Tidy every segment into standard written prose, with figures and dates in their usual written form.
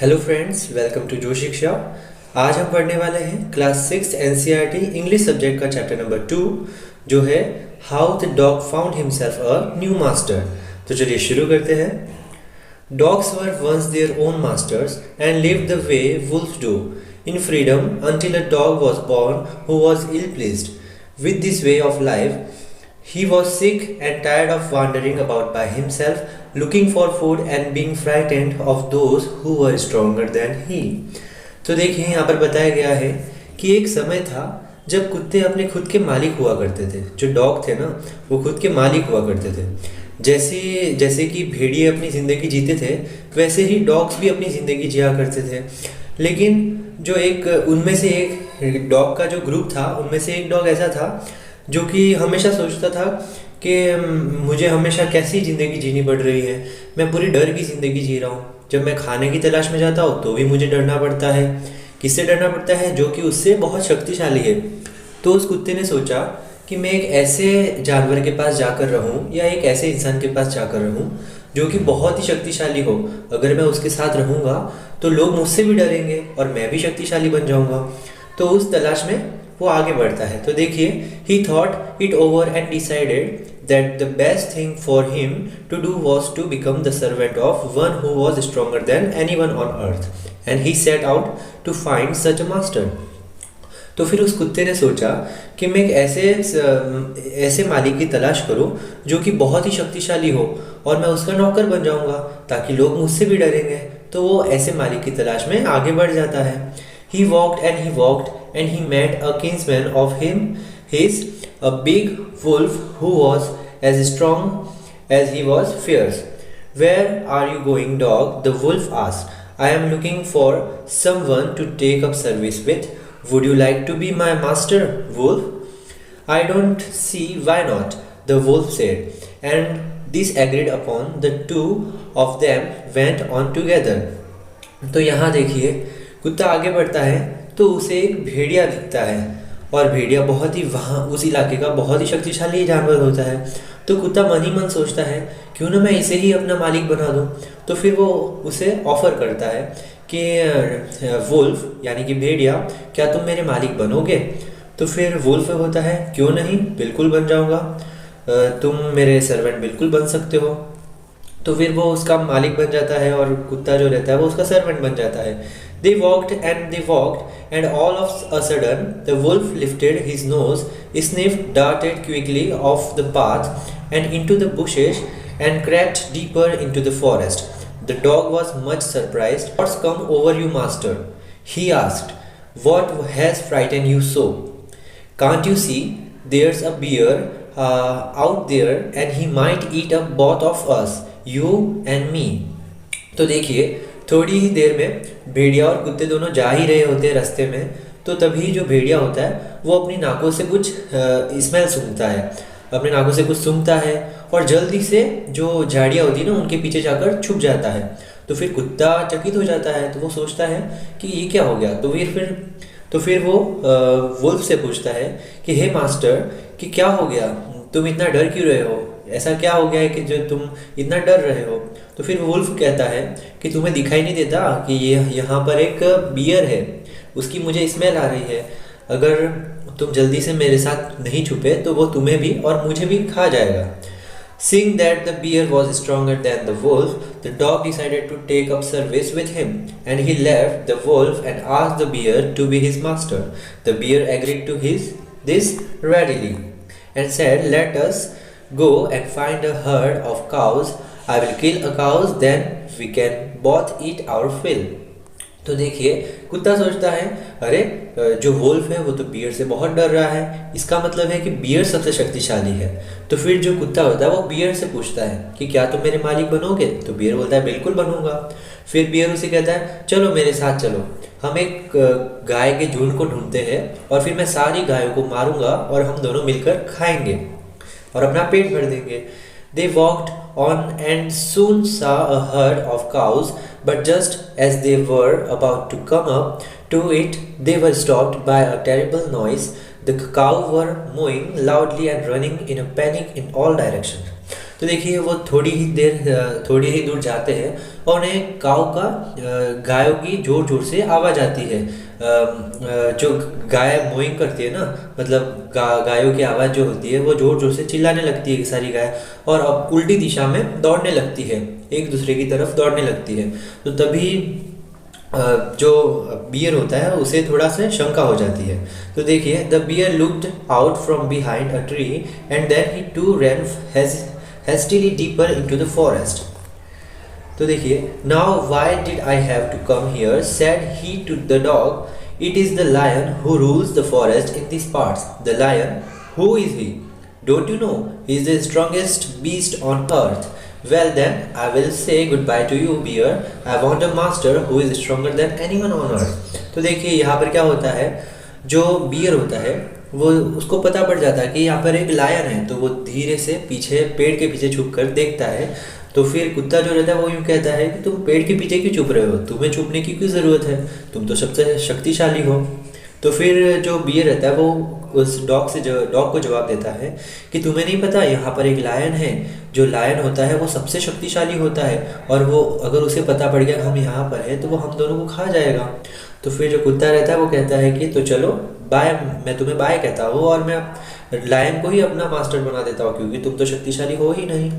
Hello friends, welcome to जो शिक्षा। आज हम पढ़ने वाले हैं क्लास 6 एनसीईआरटी इंग्लिश सब्जेक्ट का चैप्टर नंबर 2, जो है how the dog found himself a new master. तो चलिए शुरू करते हैं। Dogs were once their own masters and lived the way wolf do in freedom until a dog was born who was ill pleased with this way of life. He was sick and tired of wandering about by himself, looking for food and being frightened of those who were stronger than he. तो देखिए यहाँ पर बताया गया है कि एक समय था जब कुत्ते अपने खुद के मालिक हुआ करते थे। जो डॉग थे ना, वो खुद के मालिक हुआ करते थे। जैसे जैसे कि भेड़िए अपनी ज़िंदगी जीते थे, वैसे ही डॉग्स भी अपनी ज़िंदगी जिया करते थे। लेकिन जो एक उनमें से एक डॉग का जो ग्रुप था, उनमें से एक डॉग ऐसा था जो कि हमेशा सोचता था कि मुझे हमेशा कैसी ज़िंदगी जीनी पड़ रही है, मैं पूरी डर की ज़िंदगी जी रहा हूँ। जब मैं खाने की तलाश में जाता हूँ तो भी मुझे डरना पड़ता है। किससे डरना पड़ता है? जो कि उससे बहुत शक्तिशाली है। तो उस कुत्ते ने सोचा कि मैं एक ऐसे जानवर के पास जाकर रहूँ या एक ऐसे इंसान के पास जाकर रहूँ जो कि बहुत ही शक्तिशाली हो। अगर मैं उसके साथ रहूँगा तो लोग मुझसे भी डरेंगे और मैं भी शक्तिशाली बन जाऊँगा। तो उस तलाश में वो आगे बढ़ता है। तो देखिए, he thought it over and decided that the best thing for him to do was to become the servant of one who was stronger than anyone on earth, and he set out to find such a master. तो फिर उस कुत्ते ने सोचा कि मैं एक ऐसे मालिक की तलाश करूं जो कि बहुत ही शक्तिशाली हो और मैं उसका नौकर बन जाऊंगा ताकि लोग मुझसे भी डरेंगे। तो वो ऐसे मालिक की तलाश में आगे बढ़ जाता है। He walked and he met a kinsman of his, a big wolf who was as strong as he was fierce. Where are you going, dog? The wolf asked. I am looking for someone to take up service with. Would you like to be my master, wolf? I don't see why not, the wolf said. And this agreed upon. The two of them went on together. तो यहाँ देखिए, कुत्ता आगे बढ़ता है तो उसे एक भेड़िया दिखता है और भेड़िया बहुत ही वहाँ उस इलाके का बहुत ही शक्तिशाली जानवर होता है। तो कुत्ता मन ही मन सोचता है क्यों ना मैं इसे ही अपना मालिक बना दूँ। तो फिर वो उसे ऑफर करता है कि वुल्फ यानी कि भेड़िया, क्या तुम मेरे मालिक बनोगे? तो फिर वुल्फ होता है, क्यों नहीं, बिल्कुल बन जाऊँगा, तुम मेरे सर्वेंट बिल्कुल बन सकते हो। तो फिर वो उसका मालिक बन जाता है और कुत्ता जो रहता है वो उसका सर्वेंट बन जाता है। They walked, and all of a sudden the wolf lifted his nose, sniffed, darted quickly off the path and into the bushes, and crept deeper into the forest. The dog was much surprised. What's come over you, master? He asked. What has frightened you so? Can't you see there's a bear out there, and he might eat up both of us, you and me. तो देखिए, थोड़ी ही देर में भेड़िया और कुत्ते दोनों जा ही रहे होते हैं रास्ते में। तो तभी जो भेड़िया होता है वो अपनी नाकों से कुछ स्मेल सूंघता है, अपने नाकों से कुछ सूंघता है और जल्दी से जो झाड़ियाँ होती है ना उनके पीछे जाकर छुप जाता है। तो फिर कुत्ता चकित हो जाता है। तो वो सोचता है कि ये क्या हो गया। तो फिर वो वुल्फ से पूछता है कि हे मास्टर, कि क्या हो गया, तुम इतना डर क्यों रहे हो, ऐसा क्या हो गया है कि जो तुम इतना डर रहे हो? तो फिर वुल्फ कहता है कि तुम्हें दिखाई नहीं देता कि ये यहाँ पर एक बियर है, उसकी मुझे स्मेल आ रही है। अगर तुम जल्दी से मेरे साथ नहीं छुपे तो वो तुम्हें भी और मुझे भी खा जाएगा। Seeing that the bear was stronger than the wolf, the dog decided to take up service with him, and he left the wolf and asked the bear to be his master. The bear agreed to this readily and said, "Let us go and find a herd of cows. I will kill a cow, then we can both eat our fill." तो देखिए, कुत्ता सोचता है, अरे जो wolf है वो तो बियर से बहुत डर रहा है, इसका मतलब है कि बियर सबसे शक्तिशाली है। तो फिर जो कुत्ता होता है वो बियर से पूछता है कि क्या तुम मेरे मालिक बनोगे? तो बियर बोलता है, बिल्कुल बनूंगा। फिर बियर उसे कहता है, चलो मेरे साथ चलो, हम एक गाय के झुंड को ढूंढते हैं और फिर मैं सारी गायों को मारूंगा और हम दोनों मिलकर खाएंगे और अपना पेट भर देंगे। They walked on and soon saw a herd of cows, but just as they were about to come up to it, they were stopped by a terrible noise. The cows were mooing loudly and running in a panic in all directions. तो देखिए वो थोड़ी ही दूर जाते हैं और उन्हें गायों की जोर जोर से आवाज़ आती है। जो गाय मोइंग करती है ना, मतलब गायों की आवाज़ जो होती है वो जोर जोर से चिल्लाने लगती है सारी गाय, और अब उल्टी दिशा में दौड़ने लगती है, एक दूसरे की तरफ दौड़ने लगती है। तो तभी जो बियर होता है उसे थोड़ा सा शंका हो जाती है। तो देखिए, the bear looked out from behind a tree and then he too ran hastily deeper into the forest. तो देखिए, now why did I have to come here, said he to the dog, it is the lion who rules the forest in this parts. The lion, who is he? Don't you know he is the strongest beast on earth? Well then, I will say goodbye to you, bear. I want a master who is stronger than anyone on earth. तो देखिए यहाँ पर क्या होता है, जो beer होता है वो उसको पता पड़ जाता है कि यहाँ पर एक लायन है, तो वो धीरे से पीछे पेड़ के पीछे छुप कर देखता है। तो फिर कुत्ता जो रहता है वो यूँ कहता है कि तुम पेड़ के पीछे क्यों छुप रहे हो, तुम्हें छुपने की क्यों ज़रूरत है, तुम तो सबसे शक्तिशाली हो। तो फिर जो बियर रहता है वो उस डॉग को जवाब देता है कि तुम्हें नहीं पता, यहाँ पर एक लायन है, जो लायन होता है वो सबसे शक्तिशाली होता है, और वो अगर उसे पता पड़ गया हम यहाँ पर है तो वो हम दोनों को खा जाएगा। तो फिर जो कुत्ता रहता है वो कहता है कि तो चलो बाय, मैं तुम्हें बाय कहता हूँ और मैं लायन को ही अपना मास्टर बना देता हूँ, क्योंकि तुम तो शक्तिशाली हो ही नहीं।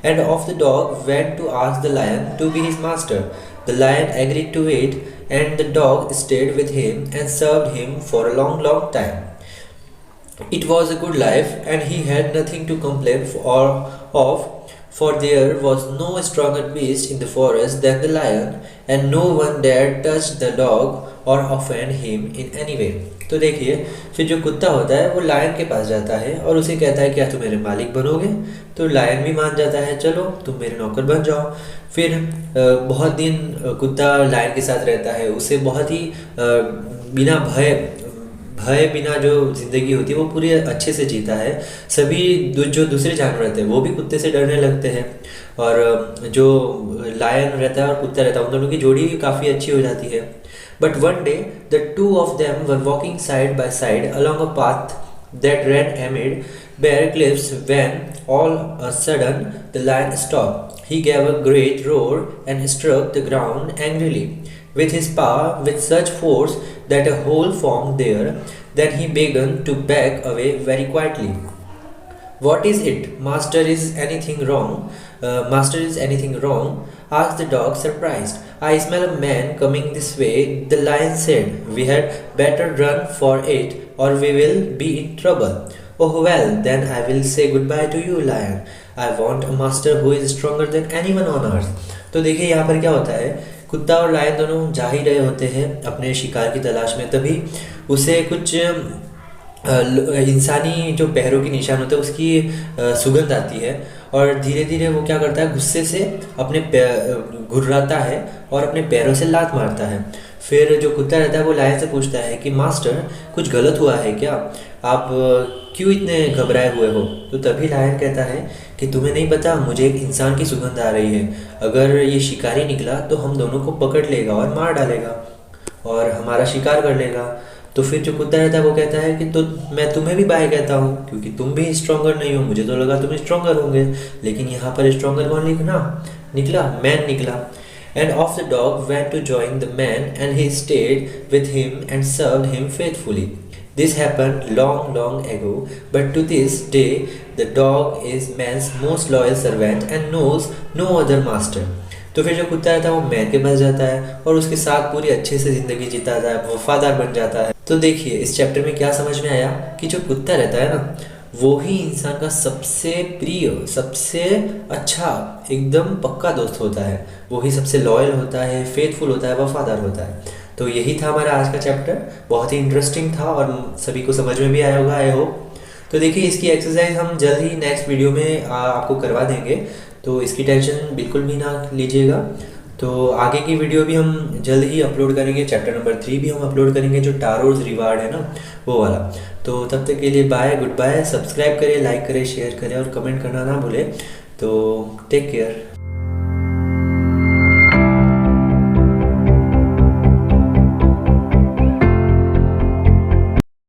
And off the dog went to ask the lion to be his master. The lion agreed to it, and the dog stayed with him and served him for a long, long time. It was a good life, and he had nothing to complain of, for there was no stronger beast in the forest than the lion, and no one dared touch the dog or offend him in any way. तो देखिए, फिर जो कुत्ता होता है वो lion के पास जाता है और उसे कहता है क्या तुम मेरे मालिक बनोगे? तो लायन भी मान जाता है, चलो तुम मेरे नौकर बन जाओ। फिर बहुत दिन कुत्ता लायन के साथ रहता है, उसे बहुत ही बिना बिना जो ज़िंदगी होती है वो पूरी अच्छे से जीता है। सभी जो दूसरे जानवर रहते हैं वो भी कुत्ते से डरने लगते हैं, और जो लायन रहता है और कुत्ता रहता है उन दोनों की जोड़ी काफ़ी अच्छी हो जाती है। But one day, the two of them were walking side by side along a path that ran amid bare cliffs when all of a sudden the lion stopped. He gave a great roar and struck the ground angrily with his paw with such force that a hole formed there. Then he began to back away very quietly. What is it, master? Is anything wrong? Master, is anything wrong? Asked the dog, surprised. I smell a man coming this way, the lion said. We had better run for it, or we will be in trouble. Oh well, then I will say goodbye to you, lion. I want a master who is stronger than anyone on earth. तो देखिए यहाँ पर क्या होता है, कुत्ता और lion दोनों जा ही रहे होते हैं अपने शिकार की तलाश में, तभी उसे कुछ इंसानी जो पैरों के निशान होते हैं उसकी सुगंध आती है, और धीरे धीरे वो क्या करता है, गुस्से से अपने घुर्राता है और अपने पैरों से लात मारता है। फिर जो कुत्ता रहता है वो लायन से पूछता है कि मास्टर, कुछ गलत हुआ है क्या? आप क्यों इतने घबराए हुए हो? तो तभी लायन कहता है कि तुम्हें नहीं पता, मुझे एक इंसान की सुगंध आ रही है, अगर ये शिकारी निकला तो हम दोनों को पकड़ लेगा और मार डालेगा और हमारा शिकार कर लेगा। तो फिर जो कुत्ता रहता है वो कहता है कि तो मैं तुम्हें भी बाय कहता हूँ, क्योंकि तुम भी स्ट्रॉन्गर नहीं हो, मुझे तो लगा तुम स्ट्रॉन्गर होंगे, लेकिन यहाँ पर स्ट्रॉन्गर कौन निकला? मैन निकला। And off the dog went to join the man, and he stayed with him and served him faithfully. This happened long, long ago, but to this day the dog is man's most loyal servant and knows no other master. तो फिर जो कुत्ता रहता है वो man के पास जाता है और उसके साथ पूरी अच्छे से ज़िंदगी जीता है, वफादार बन जाता है। तो देखिए इस चैप्टर में क्या समझ में आया कि जो कुत्ता रहता है ना, वो ही इंसान का सबसे प्रिय, सबसे अच्छा, एकदम पक्का दोस्त होता है, वो ही सबसे लॉयल होता है, फेथफुल होता है, वफादार होता है। तो यही था हमारा आज का चैप्टर, बहुत ही इंटरेस्टिंग था और सभी को समझ में भी आया होगा, आई होप। तो देखिए इसकी एक्सरसाइज हम जल्द ही नेक्स्ट वीडियो में आपको करवा देंगे, तो इसकी टेंशन बिल्कुल भी ना लीजिएगा। तो आगे की वीडियो भी हम जल्द ही अपलोड करेंगे, चैप्टर नंबर 3 भी हम अपलोड करेंगे, जो टारोज रिवार्ड है ना वो वाला। तो तब तक के लिए बाय, गुड बाय। सब्सक्राइब करें, लाइक करें, शेयर करें और कमेंट करना ना भूलें। तो टेक केयर।